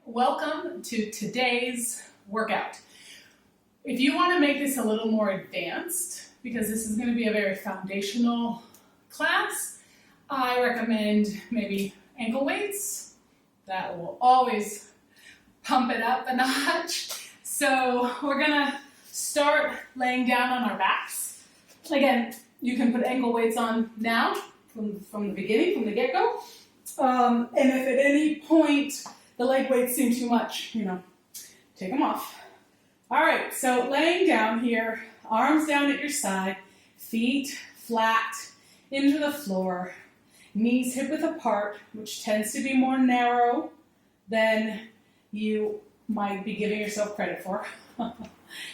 Welcome to today's workout. If you want to make this a little more advanced, because this is going to be a very foundational class, I recommend maybe ankle weights. That will always pump it up a notch. So we're going to start laying down on our backs. Again, you can put ankle weights on now from the beginning, from the get-go. And if at any point the leg weights seem too much, take them off. All right, so laying down here, arms down at your side, feet flat into the floor, knees hip-width apart, which tends to be more narrow than you might be giving yourself credit for.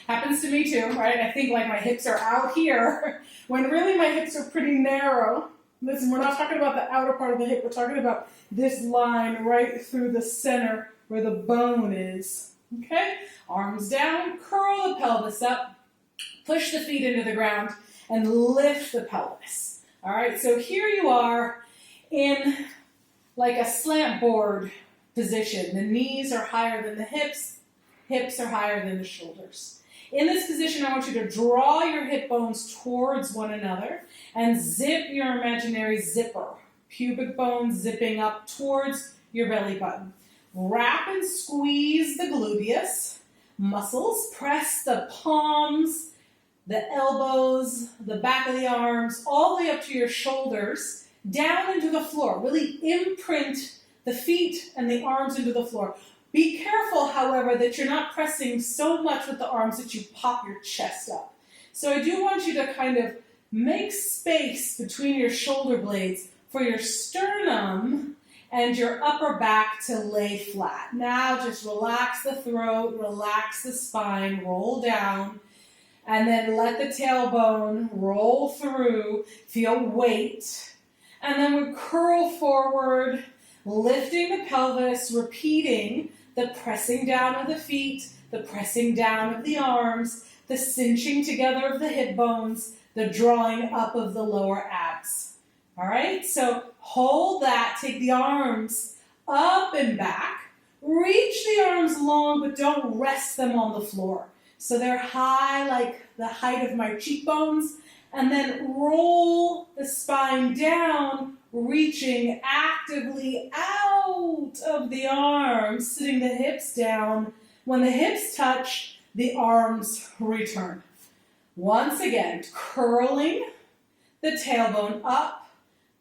Happens to me too, right? I think like my hips are out here, when really my hips are pretty narrow. Listen, we're not talking about the outer part of the hip, we're talking about this line right through the center where the bone is. Okay? Arms down, curl the pelvis up, push the feet into the ground, and lift the pelvis. All right, so here you are in like a slant board position. The knees are higher than the hips are higher than the shoulders. In this position, I want you to draw your hip bones towards one another and zip your imaginary zipper. Pubic bone zipping up towards your belly button. Wrap and squeeze the gluteus muscles. Press the palms, the elbows, the back of the arms, all the way up to your shoulders, down into the floor. Really imprint the feet and the arms into the floor. Be careful, however, that you're not pressing so much with the arms that you pop your chest up. So I do want you to kind of make space between your shoulder blades for your sternum and your upper back to lay flat. Now just relax the throat, relax the spine, roll down, and then let the tailbone roll through, feel weight. And then we curl forward, lifting the pelvis, repeating the pressing down of the feet, the pressing down of the arms, the cinching together of the hip bones, the drawing up of the lower abs. All right, so hold that, take the arms up and back, reach the arms long, but don't rest them on the floor. So they're high, like the height of my cheekbones, and then roll the spine down, reaching actively out of the arms, sitting the hips down. When the hips touch, the arms return. Once again, curling the tailbone up,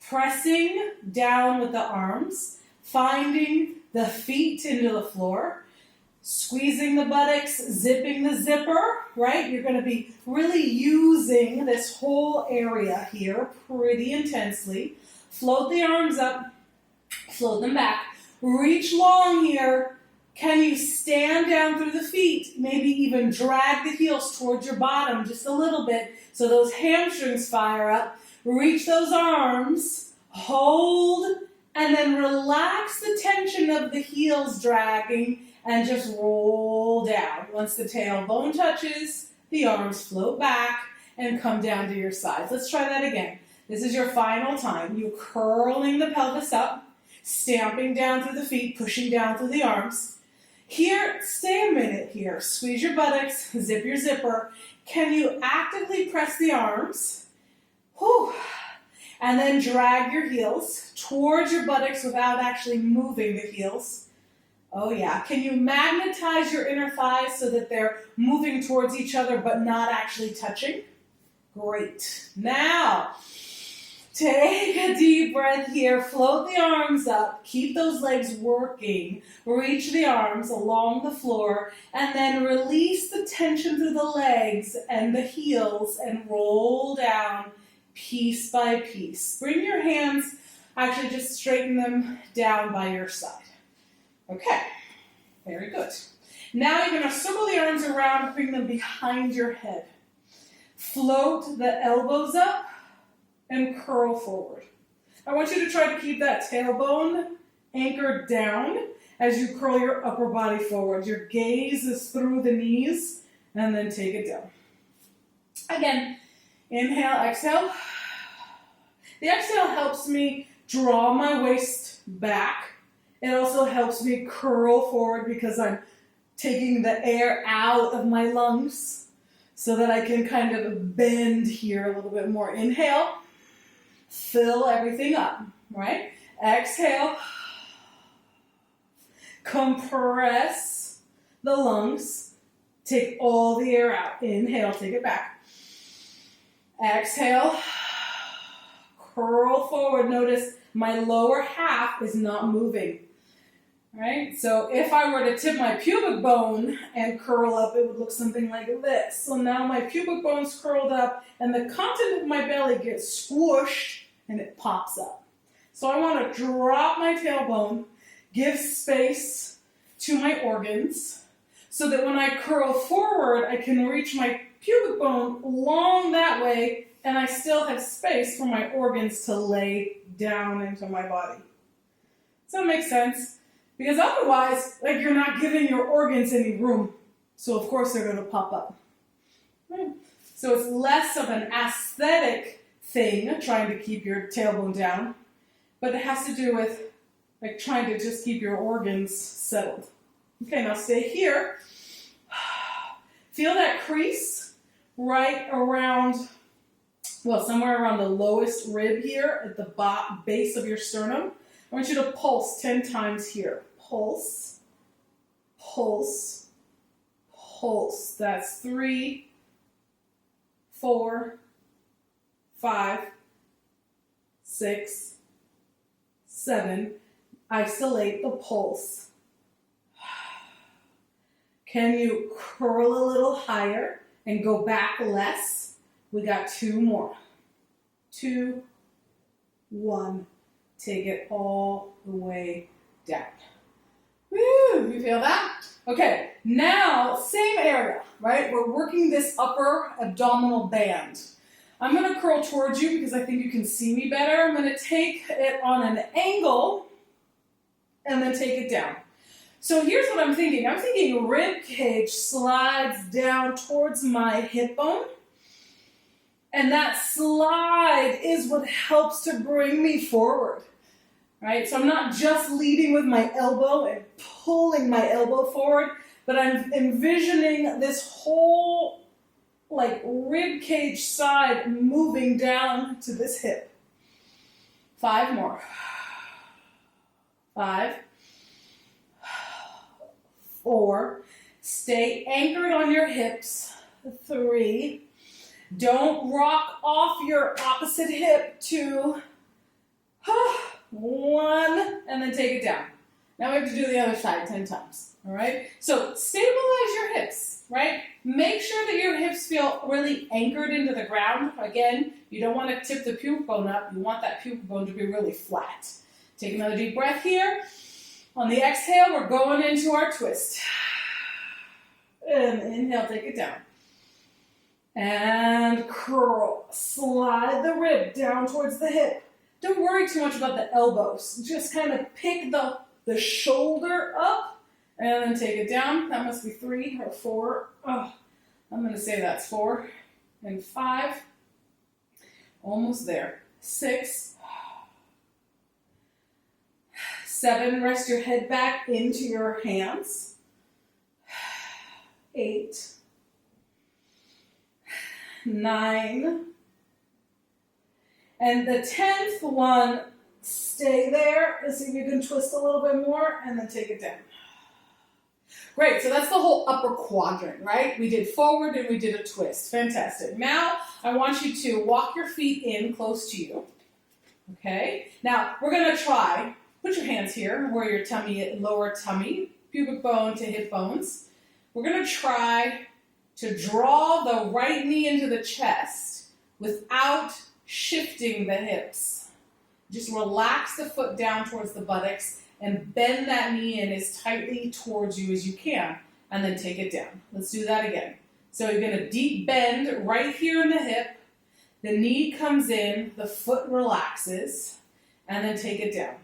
pressing down with the arms, finding the feet into the floor, squeezing the buttocks, zipping the zipper, right? You're going to be really using this whole area here pretty intensely. Float the arms up, float them back. Reach long here. Can you stand down through the feet? Maybe even drag the heels towards your bottom just a little bit so those hamstrings fire up. Reach those arms, hold, and then relax the tension of the heels dragging and just roll down. Once the tailbone touches, the arms float back and come down to your sides. Let's try that again. This is your final time. You're curling the pelvis up, stamping down through the feet, pushing down through the arms. Here, stay a minute here. Squeeze your buttocks, zip your zipper. Can you actively press the arms? Whew. And then drag your heels towards your buttocks without actually moving the heels. Oh yeah. Can you magnetize your inner thighs so that they're moving towards each other but not actually touching? Great. Now, take a deep breath here. Float the arms up. Keep those legs working. Reach the arms along the floor and then release the tension through the legs and the heels and roll down piece by piece. Bring your hands, actually just straighten them down by your side. Okay, very good. Now you're going to circle the arms around, bring them behind your head. Float the elbows up and curl forward. I want you to try to keep that tailbone anchored down as you curl your upper body forward. Your gaze is through the knees and then take it down. Again, inhale, exhale. The exhale helps me draw my waist back It also helps me curl forward because I'm taking the air out of my lungs so that I can kind of bend here a little bit more. Inhale, fill everything up, right? Exhale, compress the lungs, take all the air out. Inhale, take it back. Exhale, curl forward. Notice my lower half is not moving. Right? So if I were to tip my pubic bone and curl up, it would look something like this. So now my pubic bone's curled up and the content of my belly gets squished and it pops up. So I want to drop my tailbone, give space to my organs so that when I curl forward, I can reach my pubic bone long that way and I still have space for my organs to lay down into my body. Does that make sense? Because otherwise, like, you're not giving your organs any room. So of course they're going to pop up. So it's less of an aesthetic thing, trying to keep your tailbone down, but it has to do with like trying to just keep your organs settled. Okay, now stay here. Feel that crease right around, well, somewhere around the lowest rib here at the base of your sternum. I want you to pulse 10 times here. Pulse, pulse, pulse. That's 3, 4, 5, 6, 7. Isolate the pulse. Can you curl a little higher and go back less? We got 2 more. 2, 1. Take it all the way down. Woo, you feel that? Okay, now same area, right? We're working this upper abdominal band. I'm going to curl towards you because I think you can see me better. I'm going to take it on an angle and then take it down. So here's what I'm thinking. I'm thinking rib cage slides down towards my hip bone. And that slide is what helps to bring me forward, right? So I'm not just leading with my elbow and pulling my elbow forward, but I'm envisioning this whole like rib cage side moving down to this hip. 5 more. 5, 4. Stay anchored on your hips. 3. Don't rock off your opposite hip. 2, 1, and then take it down. Now we have to do the other side 10 times, all right? So stabilize your hips, right? Make sure that your hips feel really anchored into the ground. Again, you don't want to tip the pubic bone up. You want that pubic bone to be really flat. Take another deep breath here. On the exhale, we're going into our twist. And inhale, take it down. And curl. Slide the rib down towards the hip. Don't worry too much about the elbows. Just kind of pick the shoulder up and then take it down. That must be 3 or 4. Oh, I'm going to say that's 4 and 5. Almost there. 6, 7. Rest your head back into your hands. 8, 9, and the 10th one, stay there and see if you can twist a little bit more and then take it down. Great, so that's the whole upper quadrant, right? We did forward and we did a twist. Fantastic. Now I want you to walk your feet in close to you. Okay, now we're going to try, put your hands here where your tummy, lower tummy, pubic bone to hip bones. We're going to try to draw the right knee into the chest without shifting the hips. Just relax the foot down towards the buttocks and bend that knee in as tightly towards you as you can, and then take it down. Let's do that again. So you're going to deep bend right here in the hip. The knee comes in, the foot relaxes, and then take it down.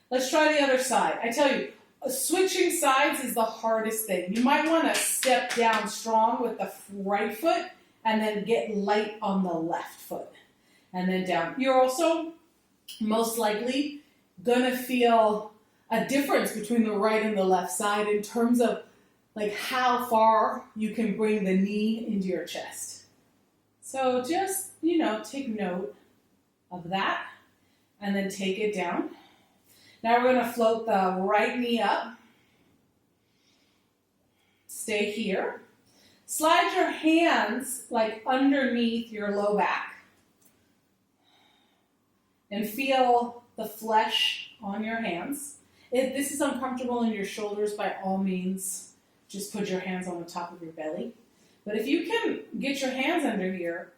Let's try the other side. I tell you, switching sides is the hardest thing. You might want to step down strong with the right foot and then get light on the left foot. And then down. You're also most likely going to feel a difference between the right and the left side in terms of like how far you can bring the knee into your chest. So just, take note of that and then take it down. Now we're going to float the right knee up. Stay here. Slide your hands like underneath your low back and feel the flesh on your hands. If this is uncomfortable in your shoulders, by all means, just put your hands on the top of your belly. But if you can get your hands under here,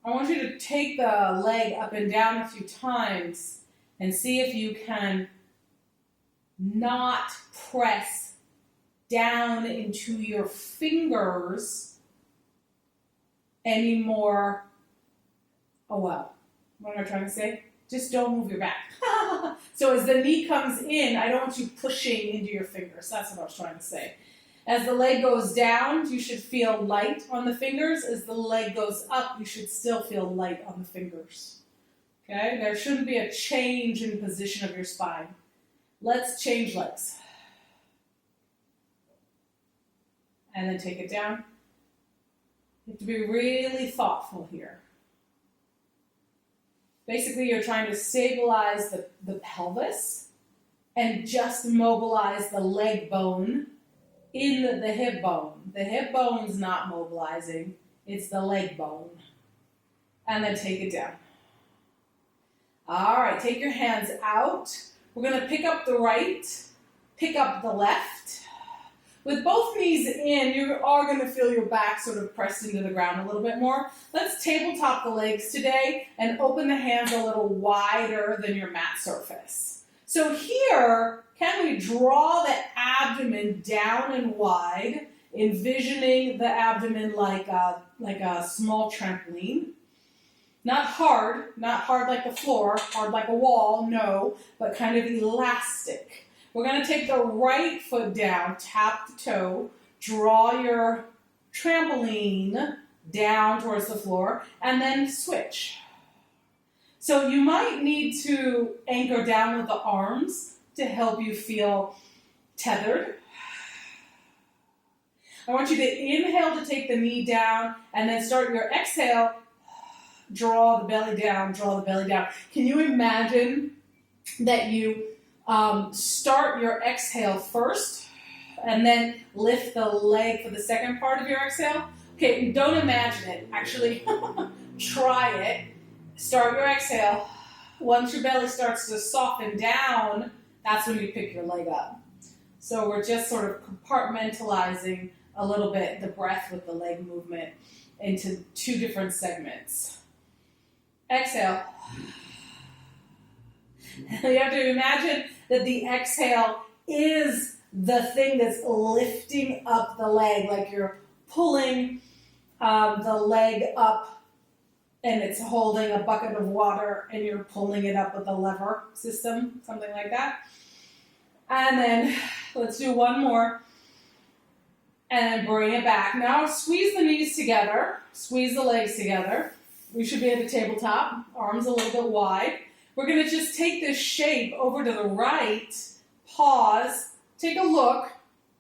I want you to take the leg up and down a few times and see if you can not press down into your fingers anymore. Oh, wow. What am I trying to say? Just don't move your back. So as the knee comes in, I don't want you pushing into your fingers. That's what I was trying to say. As the leg goes down, you should feel light on the fingers. As the leg goes up, you should still feel light on the fingers. Okay? There shouldn't be a change in position of your spine. Let's change legs. And then take it down. You have to be really thoughtful here. Basically, you're trying to stabilize the pelvis and just mobilize the leg bone in the hip bone. The hip bone's not mobilizing, it's the leg bone. And then take it down. All right, take your hands out. We're going to pick up the right, pick up the left. With both knees in, you are going to feel your back sort of pressed into the ground a little bit more. Let's tabletop the legs today and open the hands a little wider than your mat surface. So here, can we draw the abdomen down and wide, envisioning the abdomen like a small trampoline? Not hard like the floor, hard like a wall, no, but kind of elastic. We're going to take the right foot down, tap the toe, draw your trampoline down towards the floor, and then switch. So you might need to anchor down with the arms to help you feel tethered. I want you to inhale to take the knee down, and then start your exhale, draw the belly down, draw the belly down. Can you imagine that you start your exhale first and then lift the leg for the second part of your exhale? Okay, don't imagine it. Actually, try it. Start your exhale. Once your belly starts to soften down, that's when you pick your leg up. So we're just sort of compartmentalizing a little bit the breath with the leg movement into two different segments. Exhale. You have to imagine that the exhale is the thing that's lifting up the leg, like you're pulling the leg up and it's holding a bucket of water and you're pulling it up with a lever system, something like that. And then let's do one more and then bring it back. Now squeeze the knees together, squeeze the legs together. We should be at the tabletop, arms a little bit wide. We're going to just take this shape over to the right, pause, take a look.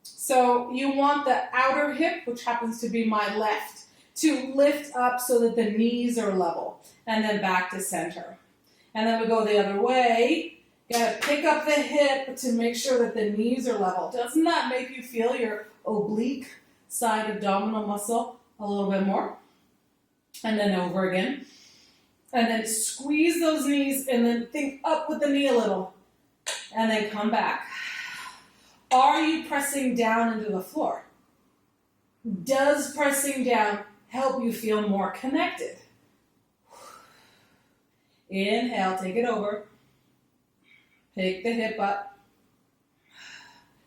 So you want the outer hip, which happens to be my left, to lift up so that the knees are level, and then back to center. And then we go the other way. Got to pick up the hip to make sure that the knees are level. Doesn't that make you feel your oblique side abdominal muscle a little bit more? And then over again. And then squeeze those knees and then think up with the knee a little. And then come back. Are you pressing down into the floor? Does pressing down help you feel more connected? Inhale, take it over. Pick the hip up.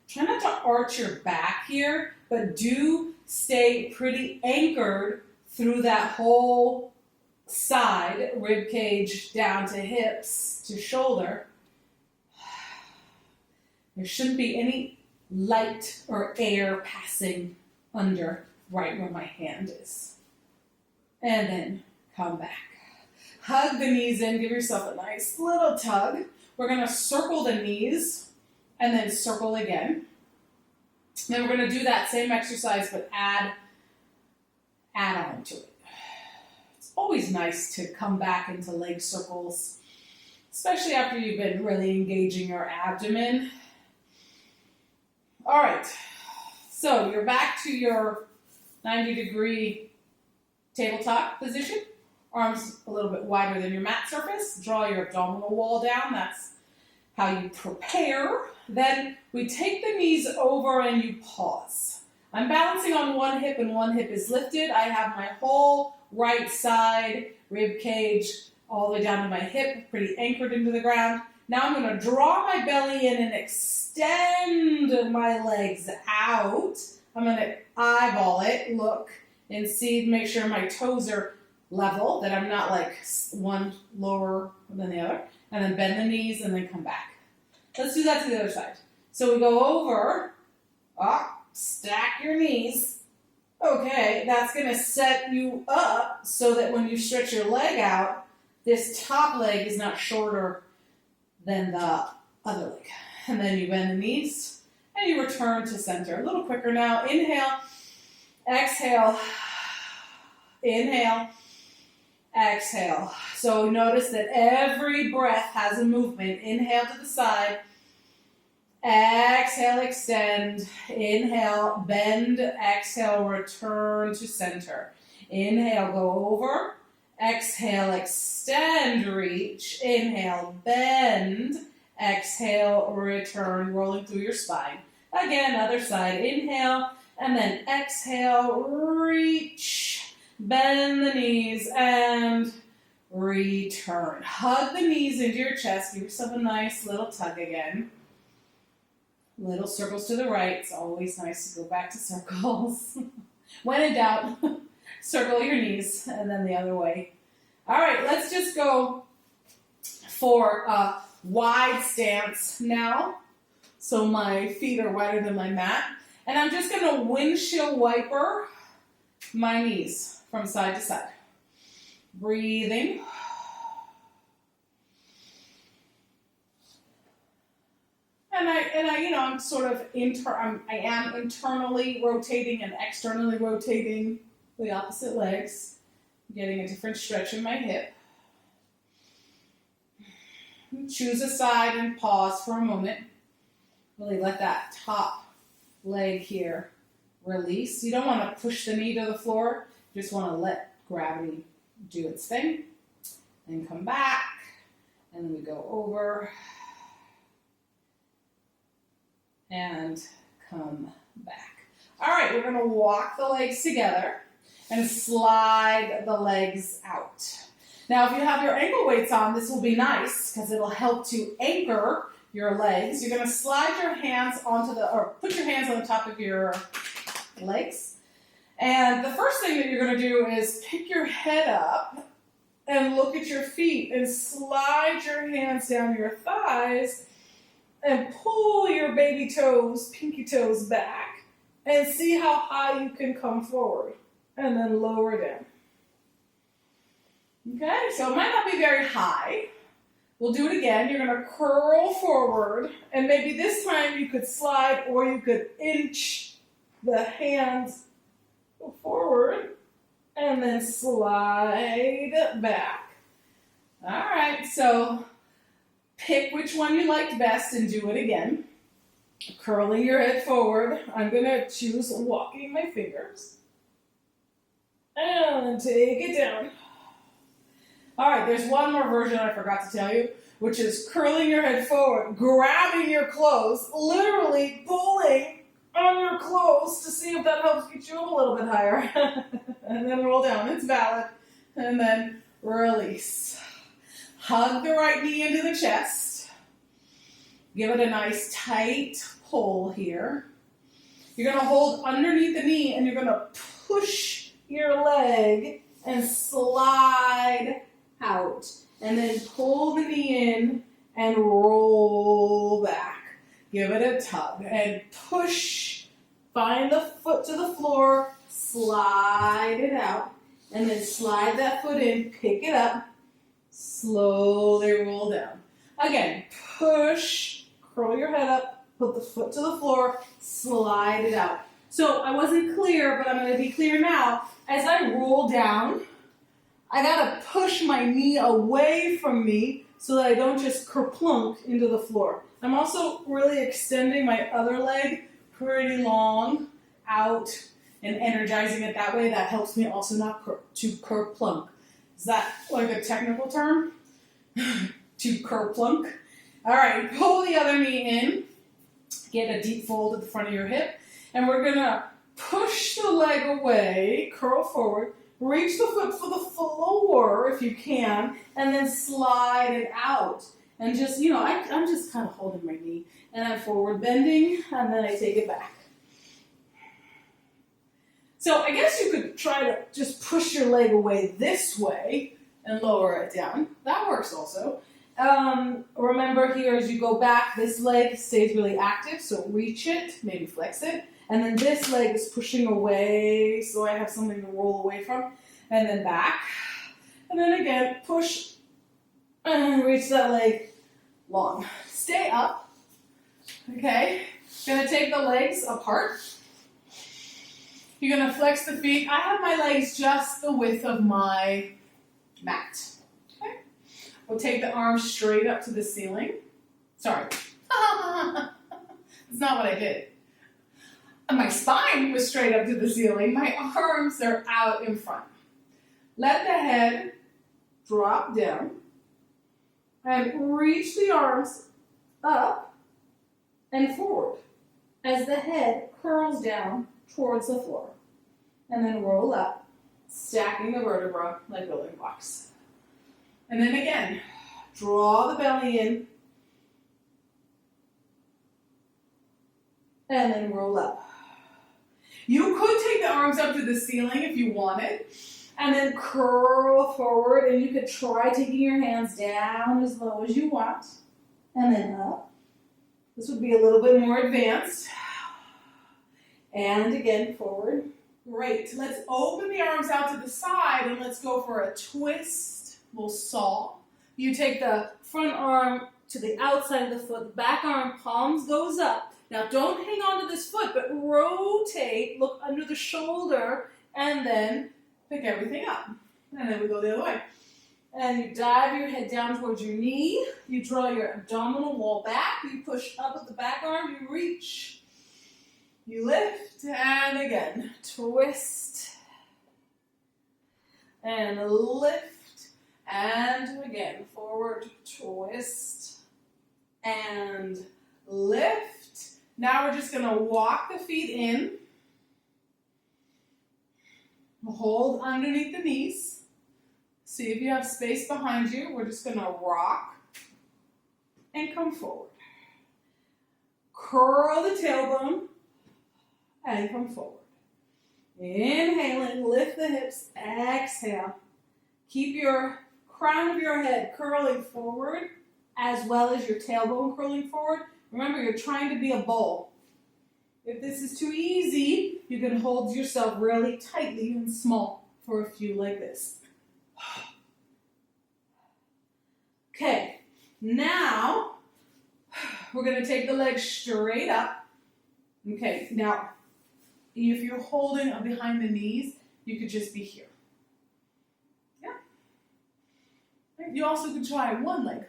Try not to arch your back here, but do stay pretty anchored through that whole side, rib cage down to hips to shoulder. There shouldn't be any light or air passing under right where my hand is. And then come back. Hug the knees in, give yourself a nice little tug. We're going to circle the knees and then circle again. Then we're going to do that same exercise, but add on to it. It's always nice to come back into leg circles, especially after you've been really engaging your abdomen. All right, so you're back to your 90-degree tabletop position. Arms a little bit wider than your mat surface. Draw your abdominal wall down. That's how you prepare. Then we take the knees over and you pause. I'm balancing on one hip and one hip is lifted. I have my whole right side rib cage all the way down to my hip, pretty anchored into the ground. Now I'm going to draw my belly in and extend my legs out. I'm going to eyeball it, look, and see, make sure my toes are level, that I'm not like one lower than the other. And then bend the knees and then come back. Let's do that to the other side. So we go over, stack your knees. Okay, that's going to set you up so that when you stretch your leg out, this top leg is not shorter than the other leg. And then you bend the knees and you return to center. A little quicker now. Inhale, exhale, inhale, exhale. So notice that every breath has a movement. Inhale to the side. Exhale, extend. Inhale, bend. Exhale, return to center. Inhale, go over. Exhale, extend, reach. Inhale, bend. Exhale, return, rolling through your spine. Again, other side. Inhale, and then exhale, reach. Bend the knees and return. Hug the knees into your chest. Give yourself a nice little tug again. Little circles to the right. It's always nice to go back to circles. When in doubt, circle your knees and then the other way. All right, let's just go for a wide stance now. So my feet are wider than my mat. And I'm just going to windshield wiper my knees from side to side. Breathing. And I'm sort of I am internally rotating and externally rotating the opposite legs, getting a different stretch in my hip. Choose a side and pause for a moment. Really let that top leg here release. You don't want to push the knee to the floor. You just want to let gravity do its thing. Then come back. And then we go over. And come back. All right, we're going to walk the legs together and slide the legs out. Now, if you have your ankle weights on, this will be nice because it'll help to anchor your legs. You're going to slide your hands put your hands on the top of your legs. And the first thing that you're going to do is pick your head up and look at your feet and slide your hands down your thighs and pull your baby toes, pinky toes back and see how high you can come forward and then lower down. Okay, so it might not be very high. We'll do it again. You're going to curl forward and maybe this time you could slide or you could inch the hands forward and then slide back. All right, so pick which one you liked best and do it again. Curling your head forward. I'm going to choose walking my fingers. And take it down. All right, there's one more version I forgot to tell you, which is curling your head forward, grabbing your clothes, literally pulling on your clothes to see if that helps get you up a little bit higher. And then roll down. It's valid. And then release. Hug the right knee into the chest. Give it a nice tight pull here. You're going to hold underneath the knee and you're going to push your leg and slide out. And then pull the knee in and roll back. Give it a tug and push. Find the foot to the floor. Slide it out. And then slide that foot in. Pick it up. Slowly roll down. Again, push. Curl your head up. put the foot to the floor, slide it out. So I wasn't clear, but I'm going to be clear now. As I roll down, I got to push my knee away from me so that I don't just kerplunk into the floor. I'm also really extending my other leg pretty long out and energizing it that way. That helps me also not to kerplunk. Is that like a technical term? To kerplunk. All right, pull the other knee in. Get a deep fold at the front of your hip. And we're going to push the leg away, curl forward, reach the foot for the floor if you can, and then slide it out. And just, I'm just kind of holding my knee. And I'm forward bending, and then I take it back. So I guess you could try to just push your leg away this way and lower it down. That works also. Remember here, as you go back, this leg stays really active, so reach it, maybe flex it. And then this leg is pushing away, so I have something to roll away from. And then back. And then again, push and reach that leg long. Stay up. Okay. Gonna take the legs apart. You're gonna flex the feet. I have my legs just the width of my mat. Okay. We'll take the arms straight up to the ceiling. Sorry. That's not what I did. My spine was straight up to the ceiling. My arms are out in front. Let the head drop down and reach the arms up and forward as the head curls down towards the floor. And then roll up, stacking the vertebra like building blocks. And then again, draw the belly in and then roll up. You could take the arms up to the ceiling if you wanted, and then curl forward, and you could try taking your hands down as low as you want, and then up. This would be a little bit more advanced. And again, forward. Great. Let's open the arms out to the side, and let's go for a twist. We'll saw. You take the front arm to the outside of the foot, the back arm, palms goes up. Now don't hang on to this foot, but rotate, look under the shoulder, and then pick everything up. And then we go the other way. And you dive your head down towards your knee. You draw your abdominal wall back. You push up with the back arm. You reach. You lift. And again, twist. And lift. And again, forward, twist. And lift. Now we're just going to walk the feet in. Hold underneath the knees. See if you have space behind you. We're just going to rock and come forward. Curl the tailbone and come forward. Inhaling, lift the hips, exhale. Keep your crown of your head curling forward as well as your tailbone curling forward. Remember, you're trying to be a bowl. If this is too easy, you can hold yourself really tightly and small for a few like this. Okay, now we're going to take the legs straight up. Okay, now if you're holding behind the knees, you could just be here. Yeah. You also could try one leg.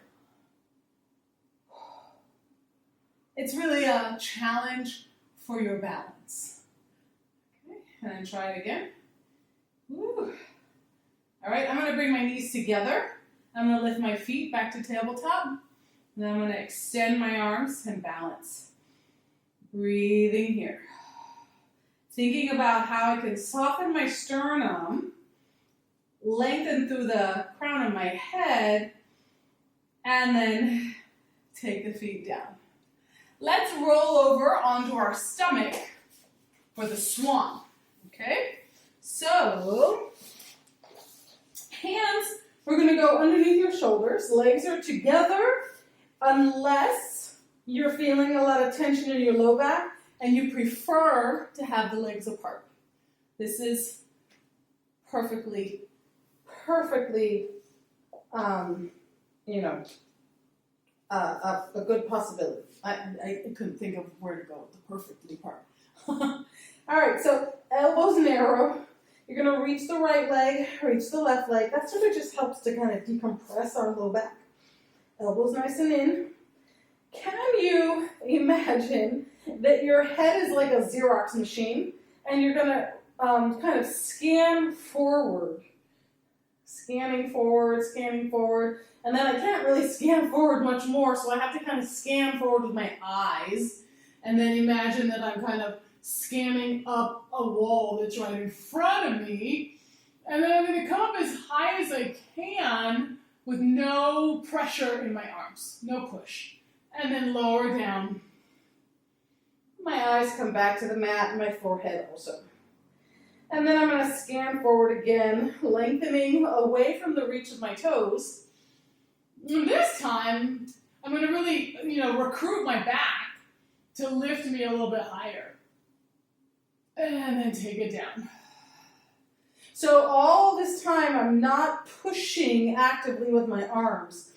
It's really a challenge for your balance. Okay, and then try it again. Woo. All right, I'm going to bring my knees together. I'm going to lift my feet back to tabletop. Then I'm going to extend my arms and balance. Breathing here. Thinking about how I can soften my sternum, lengthen through the crown of my head, and then take the feet down. Let's roll over onto our stomach for the swan, okay? So, hands, we're going to go underneath your shoulders. Legs are together unless you're feeling a lot of tension in your low back and you prefer to have the legs apart. This is perfectly, a good possibility. I couldn't think of where to go with the perfectly part. All right, so elbows narrow. You're going to reach the right leg, reach the left leg. That sort of just helps to kind of decompress our low back. Elbows nice and in. Can you imagine that your head is like a Xerox machine and you're going to kind of scan forward? Scanning forward, and then I can't really scan forward much more, so I have to kind of scan forward with my eyes, and then imagine that I'm kind of scanning up a wall that's right in front of me, and then I'm going to come up as high as I can with no pressure in my arms, no push, and then lower down. My eyes come back to the mat and my forehead also. And then I'm going to scan forward again, lengthening away from the reach of my toes. And this time, I'm going to really, recruit my back to lift me a little bit higher. And then take it down. So all this time, I'm not pushing actively with my arms.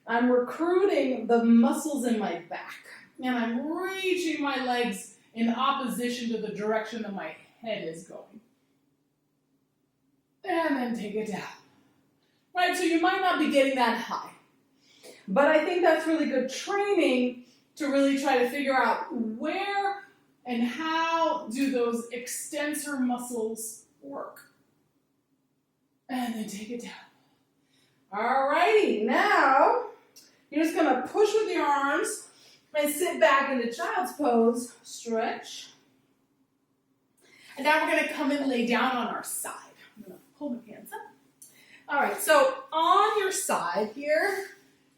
I'm recruiting the muscles in my back. And I'm reaching my legs in opposition to the direction that my head is going. And then take it down. Right, so you might not be getting that high. But I think that's really good training to really try to figure out where and how do those extensor muscles work. And then take it down. Alrighty, now you're just going to push with your arms and sit back into child's pose, stretch. And now we're going to come and lay down on our side. I'm going to pull my hands up. All right, so on your side here,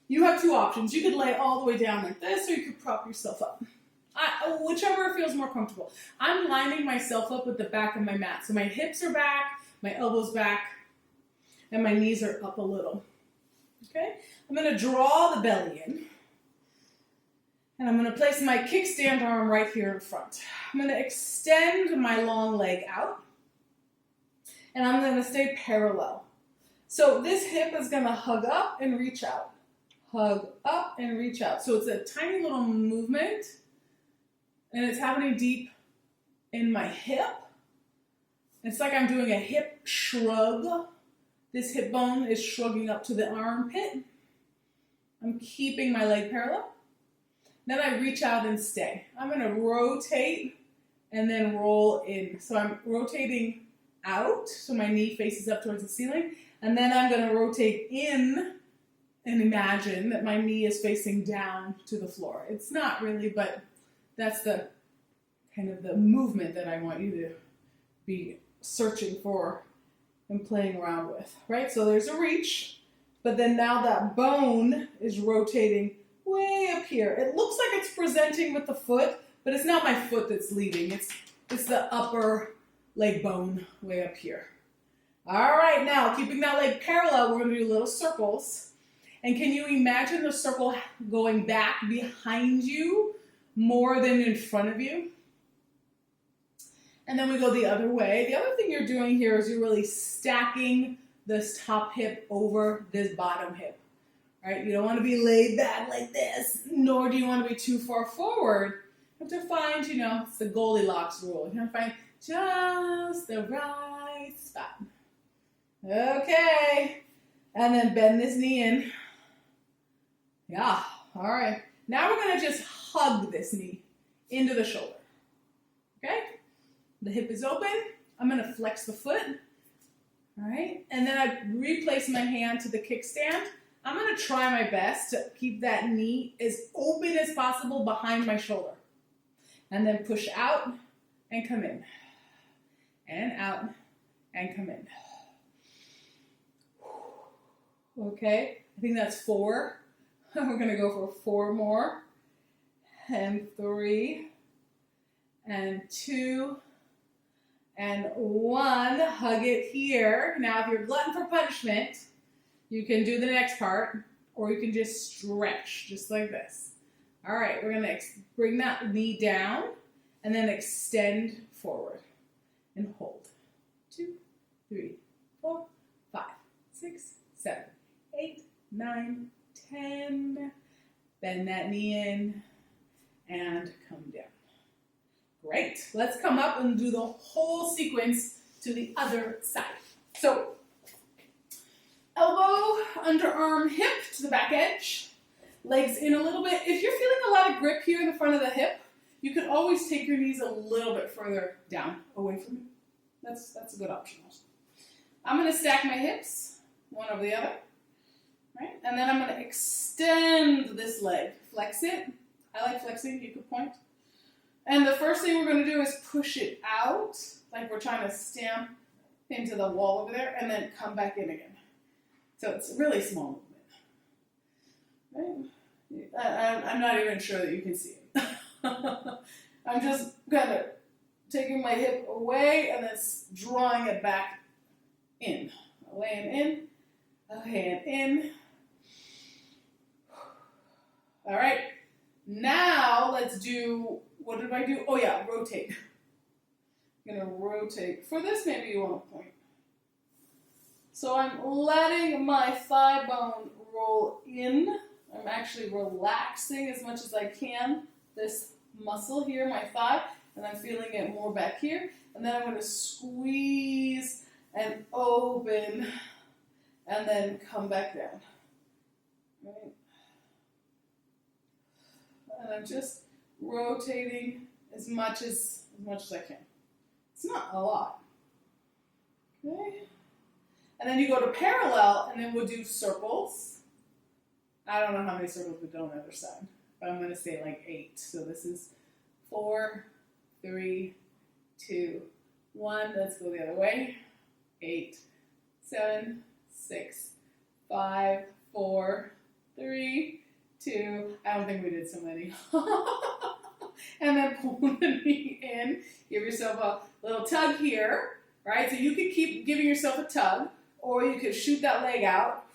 you have two options. You could lay all the way down like this, or you could prop yourself up. Whichever feels more comfortable. I'm lining myself up with the back of my mat. So my hips are back, my elbows back, and my knees are up a little. Okay? I'm going to draw the belly in. And I'm going to place my kickstand arm right here in front. I'm going to extend my long leg out. And I'm going to stay parallel. So this hip is going to hug up and reach out. Hug up and reach out. So it's a tiny little movement. And it's happening deep in my hip. It's like I'm doing a hip shrug. This hip bone is shrugging up to the armpit. I'm keeping my leg parallel. Then I reach out and stay. I'm going to rotate and then roll in. So I'm rotating out, so my knee faces up towards the ceiling. And then I'm going to rotate in and imagine that my knee is facing down to the floor. It's not really, but that's the kind of the movement that I want you to be searching for and playing around with, right? So there's a reach, but then now that bone is rotating way up here. It looks like it's presenting with the foot, but it's not my foot that's leading. It's the upper leg bone way up here. All right, now keeping that leg parallel, we're going to do little circles. And can you imagine the circle going back behind you more than in front of you? And then we go the other way. The other thing you're doing here is you're really stacking this top hip over this bottom hip. Right? You don't want to be laid back like this, nor do you want to be too far forward. You have to find, it's the Goldilocks rule. You have to find just the right spot. Okay. And then bend this knee in. Yeah. All right. Now we're going to just hug this knee into the shoulder. Okay? The hip is open. I'm going to flex the foot. All right? And then I replace my hand to the kickstand. I'm going to try my best to keep that knee as open as possible behind my shoulder. And then push out and come in. And out and come in. Okay, I think that's 4. We're going to go for 4 more. And 3. And 2. And 1. Hug it here. Now, if you're a glutton for punishment, you can do the next part, or you can just stretch, just like this. All right, we're going to bring that knee down, and then extend forward, and hold. 2, 3, 4, 5, 6, 7, 8, 9, 10. Bend that knee in, and come down. Great. Let's come up and do the whole sequence to the other side. So, elbow, underarm, hip to the back edge. Legs in a little bit. If you're feeling a lot of grip here in the front of the hip, you can always take your knees a little bit further down, away from you. That's a good option also. I'm going to stack my hips, one over the other. Right? And then I'm going to extend this leg. Flex it. I like flexing. You could point. And the first thing we're going to do is push it out, like we're trying to stamp into the wall over there, and then come back in again. So it's a really small movement. Right? I'm not even sure that you can see it. I'm just kind of taking my hip away and then drawing it back in. Away and in. Away and in. All right. Now let's do, what did I do? Oh yeah, rotate. I'm going to rotate. For this, maybe you want to point. So I'm letting my thigh bone roll in. I'm actually relaxing as much as I can this muscle here, my thigh, and I'm feeling it more back here. And then I'm going to squeeze and open and then come back down. Right? And I'm just rotating as much as I can. It's not a lot. Okay? And then you go to parallel, and then we'll do circles. I don't know how many circles we've done on the other side, but I'm going to say like 8. So this is 4, 3, 2, 1. Let's go the other way. 8, 7, 6, 5, 4, 3, 2. I don't think we did so many. And then pull the knee in. Give yourself a little tug here, right? So you could keep giving yourself a tug, or you could shoot that leg out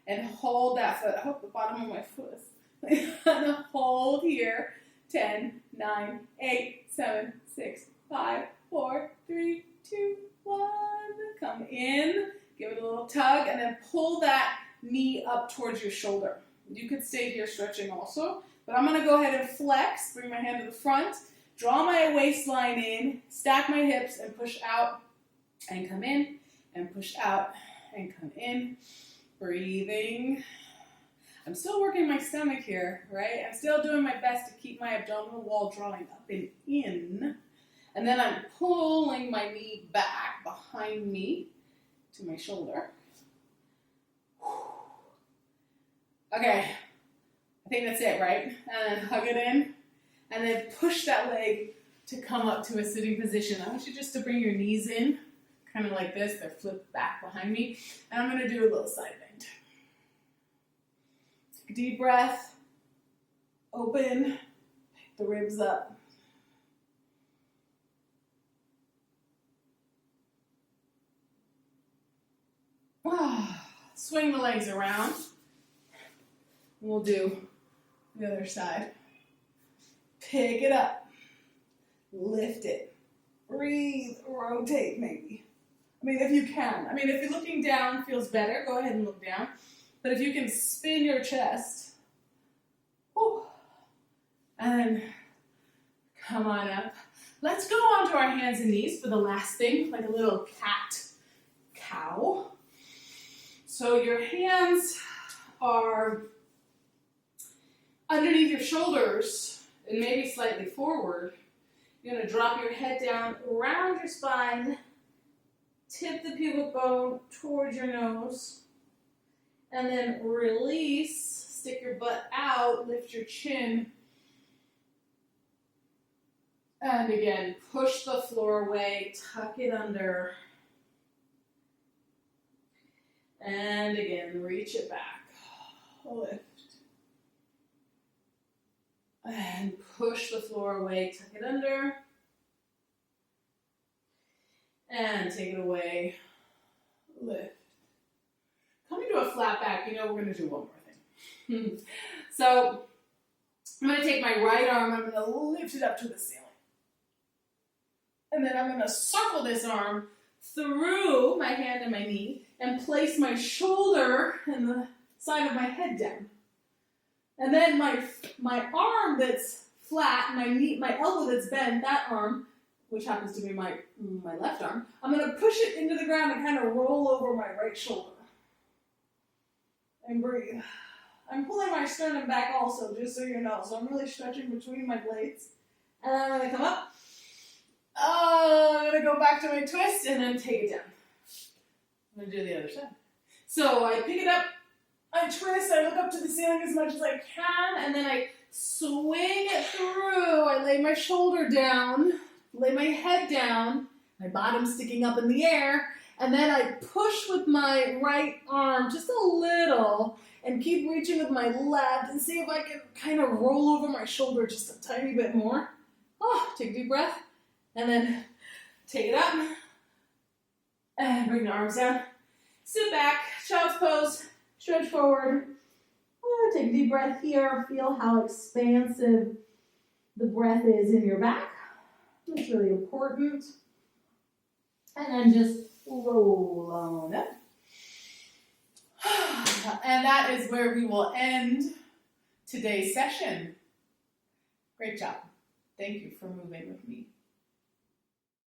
and hold that foot. I hope the bottom of my foot is. And hold here. 10, 9, 8, 7, 6, 5, 4, 3, 2, 1. Come in. Give it a little tug, and then pull that knee up towards your shoulder. You could stay here stretching also, but I'm going to go ahead and flex, bring my hand to the front, draw my waistline in, stack my hips, and push out and come in, and push out and come in. Breathing. I'm still working my stomach here, right? I'm still doing my best to keep my abdominal wall drawing up and in. And then I'm pulling my knee back behind me to my shoulder. Okay, I think that's it, right? And then hug it in, and then push that leg to come up to a sitting position. I want you just to bring your knees in, kind of like this. They're flipped back behind me. And I'm going to do a little side bend. Take a deep breath. Open. Pick the ribs up. Swing the legs around. We'll do the other side. Pick it up. Lift it. Breathe. Rotate maybe. I mean, if you can. I mean, if you're looking down feels better, go ahead and look down. But if you can spin your chest, and then come on up. Let's go onto our hands and knees for the last thing, like a little cat-cow. So your hands are underneath your shoulders and maybe slightly forward. You're going to drop your head down around your spine, tip the pubic bone towards your nose, and then release, stick your butt out, lift your chin, and again, push the floor away, tuck it under, and again, reach it back, lift. And push the floor away, tuck it under. And take it away, lift. Coming to a flat back, you know we're going to do one more thing. So, I'm going to take my right arm, I'm going to lift it up to the ceiling. And then I'm going to circle this arm through my hand and my knee and place my shoulder and the side of my head down. And then my arm that's flat, my elbow that's bent, that arm, which happens to be my left arm, I'm going to push it into the ground and kind of roll over my right shoulder. And breathe. I'm pulling my sternum back also, just so you know. So I'm really stretching between my blades. And then I'm going to come up. I'm going to go back to my twist and then take it down. I'm going to do the other side. So I pick it up, I twist, I look up to the ceiling as much as I can, and then I swing it through. I lay my shoulder down, lay my head down, my bottom sticking up in the air, and then I push with my right arm just a little and keep reaching with my left and see if I can kind of roll over my shoulder just a tiny bit more. Oh, take a deep breath, and then take it up, and bring the arms down. Sit back, child's pose, stretch forward. Oh, take a deep breath here. Feel how expansive the breath is in your back. That's really important. And then just roll on up. And that is where we will end today's session. Great job. Thank you for moving with me.